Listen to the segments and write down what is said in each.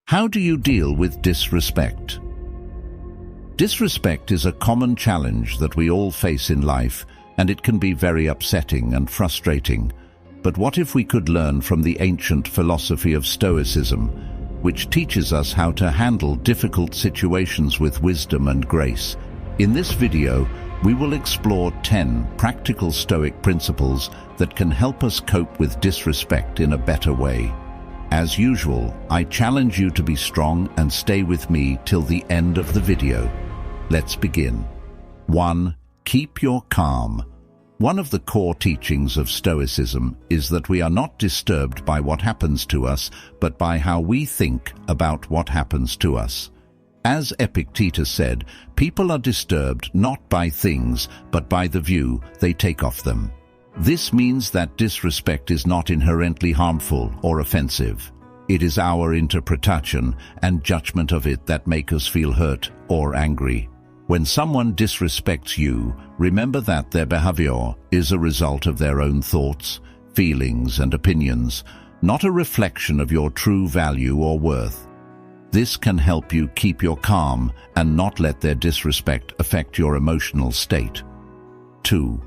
How do you deal with disrespect? Disrespect is a common challenge that we all face in life, and it can be very upsetting and frustrating. But what if we could learn from the ancient philosophy of stoicism, which teaches us how to handle difficult situations with wisdom and grace? In this video, we will explore 10 practical Stoic principles that can help us cope with disrespect in a better way. As usual, I challenge you to be strong and stay with me till the end of the video. Let's begin. 1. Keep your calm. One of the core teachings of Stoicism is that we are not disturbed by what happens to us, but by how we think about what happens to us. As Epictetus said, people are disturbed not by things, but by the view they take of them. This means that disrespect is not inherently harmful or offensive. It is our interpretation and judgment of it that make us feel hurt or angry. When someone disrespects you, remember that their behavior is a result of their own thoughts, feelings, and opinions, not a reflection of your true value or worth. This can help you keep your calm and not let their disrespect affect your emotional state. 2.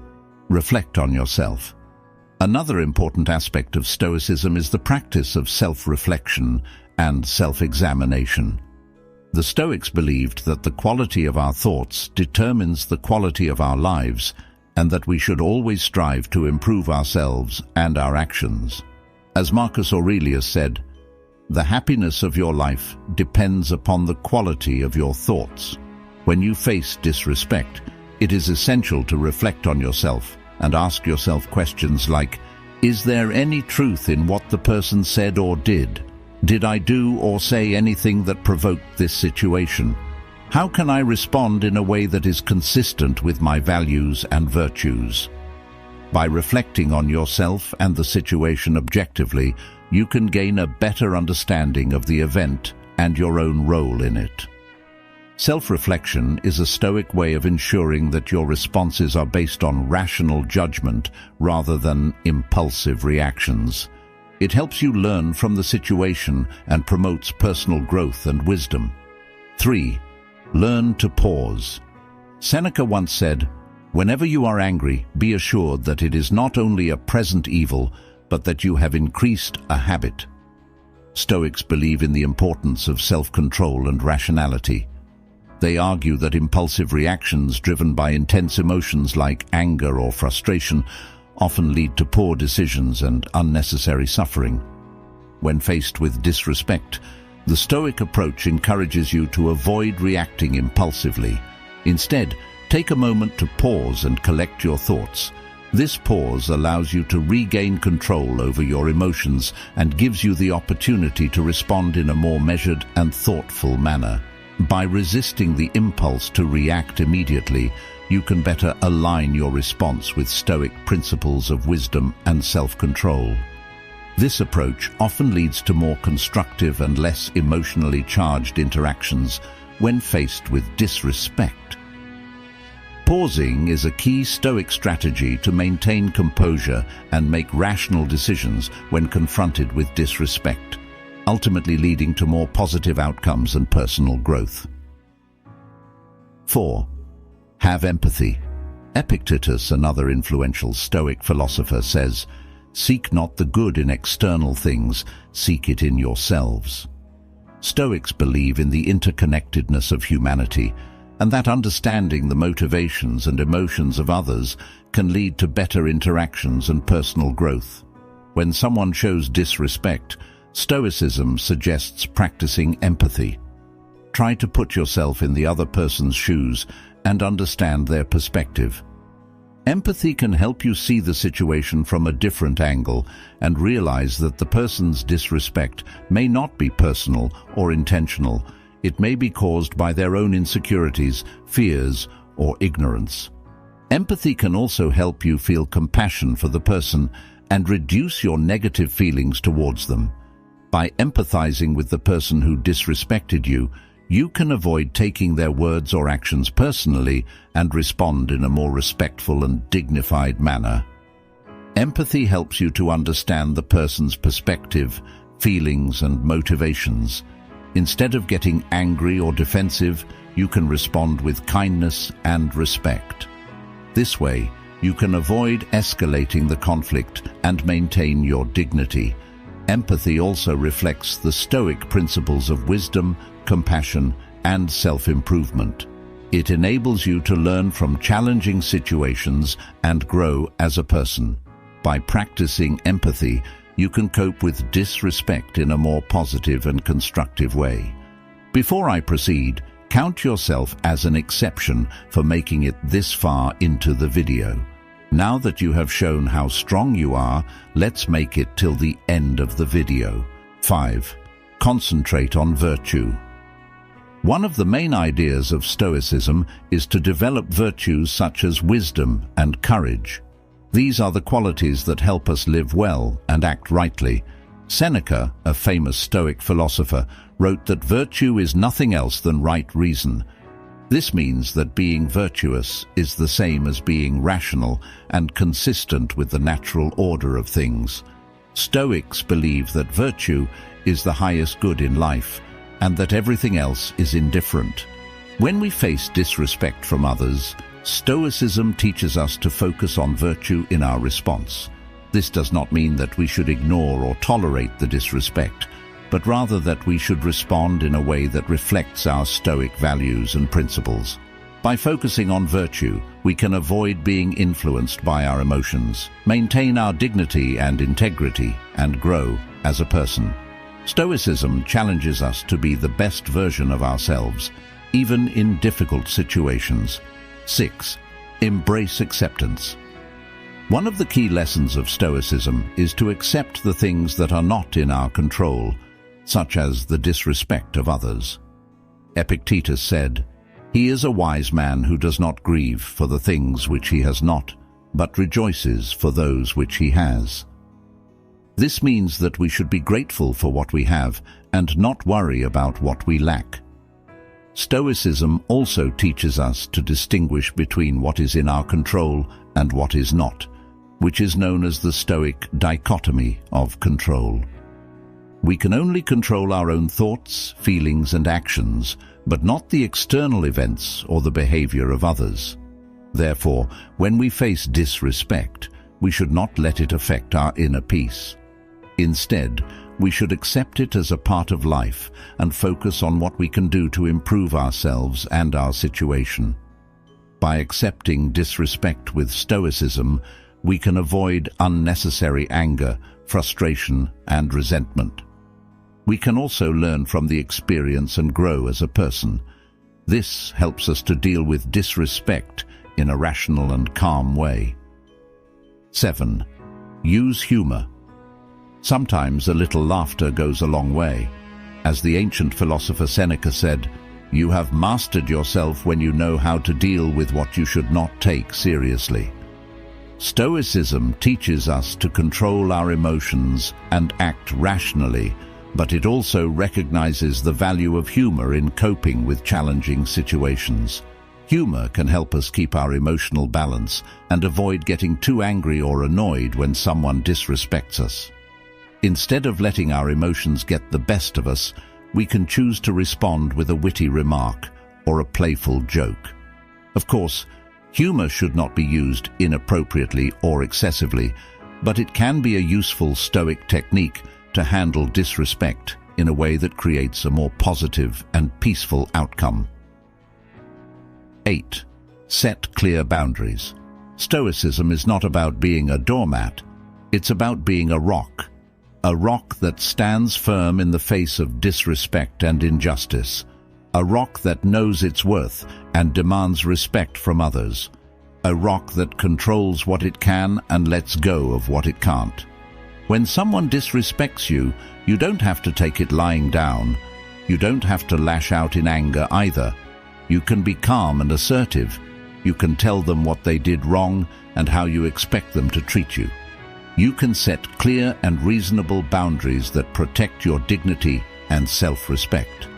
Reflect on yourself. Another important aspect of Stoicism is the practice of self-reflection and self-examination. The Stoics believed that the quality of our thoughts determines the quality of our lives, and that we should always strive to improve ourselves and our actions. As Marcus Aurelius said, "The happiness of your life depends upon the quality of your thoughts." When you face disrespect, it is essential to reflect on yourself and ask yourself questions like, is there any truth in what the person said or did? Did I do or say anything that provoked this situation? How can I respond in a way that is consistent with my values and virtues? By reflecting on yourself and the situation objectively, you can gain a better understanding of the event and your own role in it. Self-reflection is a Stoic way of ensuring that your responses are based on rational judgment rather than impulsive reactions. It helps you learn from the situation and promotes personal growth and wisdom. 3. Learn to pause. Seneca once said, "Whenever you are angry, be assured that it is not only a present evil, but that you have increased a habit." Stoics believe in the importance of self-control and rationality. They argue that impulsive reactions driven by intense emotions like anger or frustration often lead to poor decisions and unnecessary suffering. When faced with disrespect, the Stoic approach encourages you to avoid reacting impulsively. Instead, take a moment to pause and collect your thoughts. This pause allows you to regain control over your emotions and gives you the opportunity to respond in a more measured and thoughtful manner. By resisting the impulse to react immediately, you can better align your response with Stoic principles of wisdom and self-control. This approach often leads to more constructive and less emotionally charged interactions when faced with disrespect. Pausing is a key Stoic strategy to maintain composure and make rational decisions when confronted with disrespect, ultimately leading to more positive outcomes and personal growth. 4. Have empathy. Epictetus, another influential Stoic philosopher, says, "Seek not the good in external things, seek it in yourselves." Stoics believe in the interconnectedness of humanity, and that understanding the motivations and emotions of others can lead to better interactions and personal growth. When someone shows disrespect, Stoicism suggests practicing empathy. Try to put yourself in the other person's shoes and understand their perspective. Empathy can help you see the situation from a different angle and realize that the person's disrespect may not be personal or intentional. It may be caused by their own insecurities, fears, or ignorance. Empathy can also help you feel compassion for the person and reduce your negative feelings towards them. By empathizing with the person who disrespected you, you can avoid taking their words or actions personally and respond in a more respectful and dignified manner. Empathy helps you to understand the person's perspective, feelings, and motivations. Instead of getting angry or defensive, you can respond with kindness and respect. This way, you can avoid escalating the conflict and maintain your dignity. Empathy also reflects the Stoic principles of wisdom, compassion, and self-improvement. It enables you to learn from challenging situations and grow as a person. By practicing empathy, you can cope with disrespect in a more positive and constructive way. Before I proceed, count yourself as an exception for making it this far into the video. Now that you have shown how strong you are, let's make it till the end of the video. 5. Concentrate on virtue. One of the main ideas of Stoicism is to develop virtues such as wisdom and courage. These are the qualities that help us live well and act rightly. Seneca, a famous Stoic philosopher, wrote that virtue is nothing else than right reason. This means that being virtuous is the same as being rational and consistent with the natural order of things. Stoics believe that virtue is the highest good in life, and that everything else is indifferent. When we face disrespect from others, Stoicism teaches us to focus on virtue in our response. This does not mean that we should ignore or tolerate the disrespect, but rather that we should respond in a way that reflects our Stoic values and principles. By focusing on virtue, we can avoid being influenced by our emotions, maintain our dignity and integrity, and grow as a person. Stoicism challenges us to be the best version of ourselves, even in difficult situations. 6. Embrace acceptance. One of the key lessons of Stoicism is to accept the things that are not in our control, such as the disrespect of others. Epictetus said, "He is a wise man who does not grieve for the things which he has not, but rejoices for those which he has." This means that we should be grateful for what we have and not worry about what we lack. Stoicism also teaches us to distinguish between what is in our control and what is not, which is known as the Stoic dichotomy of control. We can only control our own thoughts, feelings, and actions, but not the external events or the behavior of others. Therefore, when we face disrespect, we should not let it affect our inner peace. Instead, we should accept it as a part of life and focus on what we can do to improve ourselves and our situation. By accepting disrespect with Stoicism, we can avoid unnecessary anger, frustration, and resentment. We can also learn from the experience and grow as a person. This helps us to deal with disrespect in a rational and calm way. 7. Use humor. Sometimes a little laughter goes a long way. As the ancient philosopher Seneca said, "You have mastered yourself when you know how to deal with what you should not take seriously." Stoicism teaches us to control our emotions and act rationally, but it also recognizes the value of humor in coping with challenging situations. Humor can help us keep our emotional balance and avoid getting too angry or annoyed when someone disrespects us. Instead of letting our emotions get the best of us, we can choose to respond with a witty remark or a playful joke. Of course, humor should not be used inappropriately or excessively, but it can be a useful Stoic technique to handle disrespect in a way that creates a more positive and peaceful outcome. 8. Set clear boundaries. Stoicism is not about being a doormat. It's about being a rock that stands firm in the face of disrespect and injustice, a rock that knows its worth and demands respect from others, a rock that controls what it can and lets go of what it can't. When someone disrespects you, you don't have to take it lying down. You don't have to lash out in anger either. You can be calm and assertive. You can tell them what they did wrong and how you expect them to treat you. You can set clear and reasonable boundaries that protect your dignity and self-respect.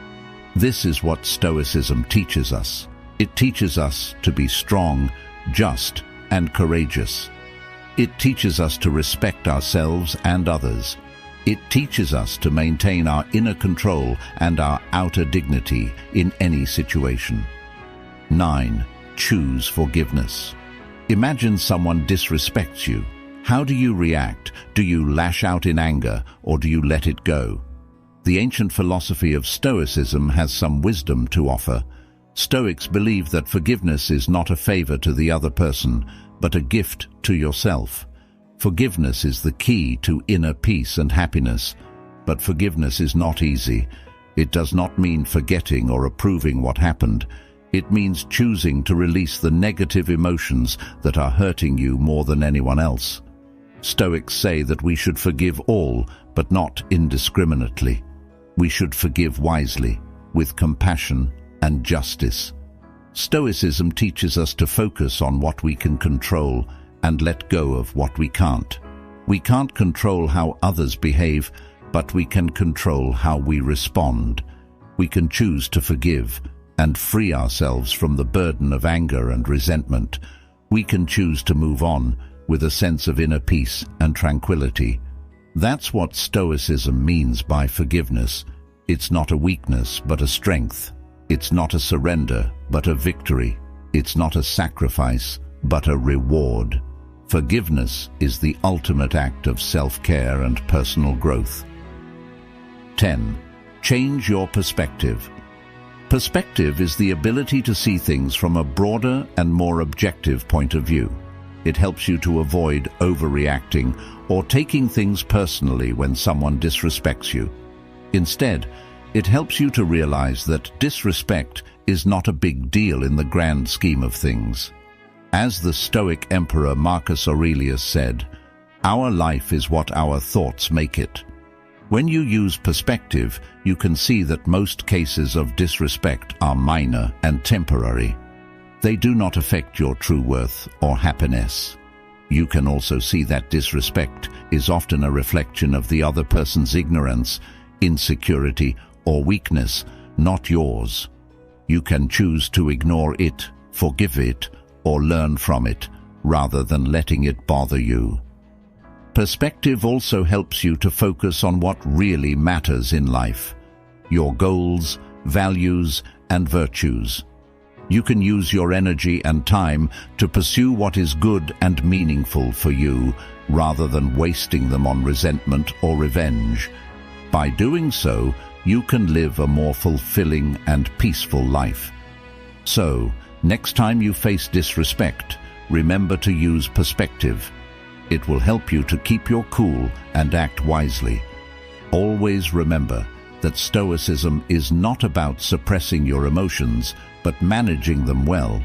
This is what Stoicism teaches us. It teaches us to be strong, just, and courageous. It teaches us to respect ourselves and others. It teaches us to maintain our inner control and our outer dignity in any situation. 9. Choose forgiveness. Imagine someone disrespects you. How do you react? Do you lash out in anger, or do you let it go? The ancient philosophy of Stoicism has some wisdom to offer. Stoics believe that forgiveness is not a favor to the other person, but a gift to yourself. Forgiveness is the key to inner peace and happiness, but forgiveness is not easy. It does not mean forgetting or approving what happened. It means choosing to release the negative emotions that are hurting you more than anyone else. Stoics say that we should forgive all, but not indiscriminately. We should forgive wisely, with compassion and justice. Stoicism teaches us to focus on what we can control and let go of what we can't. We can't control how others behave, but we can control how we respond. We can choose to forgive and free ourselves from the burden of anger and resentment. We can choose to move on with a sense of inner peace and tranquility. That's what Stoicism means by forgiveness. It's not a weakness, but a strength. It's not a surrender, but a victory. It's not a sacrifice, but a reward. Forgiveness is the ultimate act of self-care and personal growth. 10. Change your perspective. Perspective is the ability to see things from a broader and more objective point of view. It helps you to avoid overreacting or taking things personally when someone disrespects you. Instead, it helps you to realize that disrespect is not a big deal in the grand scheme of things. As the Stoic Emperor Marcus Aurelius said, "Our life is what our thoughts make it." When you use perspective, you can see that most cases of disrespect are minor and temporary. They do not affect your true worth or happiness. You can also see that disrespect is often a reflection of the other person's ignorance, insecurity, or weakness, not yours. You can choose to ignore it, forgive it, or learn from it, rather than letting it bother you. Perspective also helps you to focus on what really matters in life: your goals, values, and virtues. You can use your energy and time to pursue what is good and meaningful for you, rather than wasting them on resentment or revenge. By doing so, you can live a more fulfilling and peaceful life. So, next time you face disrespect, remember to use perspective. It will help you to keep your cool and act wisely. Always remember that Stoicism is not about suppressing your emotions, but managing them well.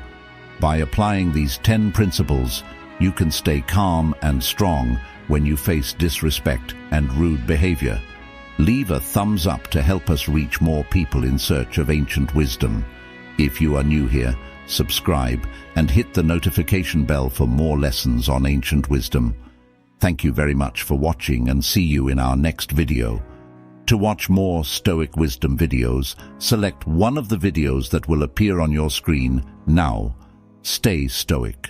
By applying these 10 principles, you can stay calm and strong when you face disrespect and rude behavior. Leave a thumbs up to help us reach more people in search of ancient wisdom. If you are new here, subscribe and hit the notification bell for more lessons on ancient wisdom. Thank you very much for watching, and see you in our next video. To watch more Stoic wisdom videos, select one of the videos that will appear on your screen now. Stay stoic.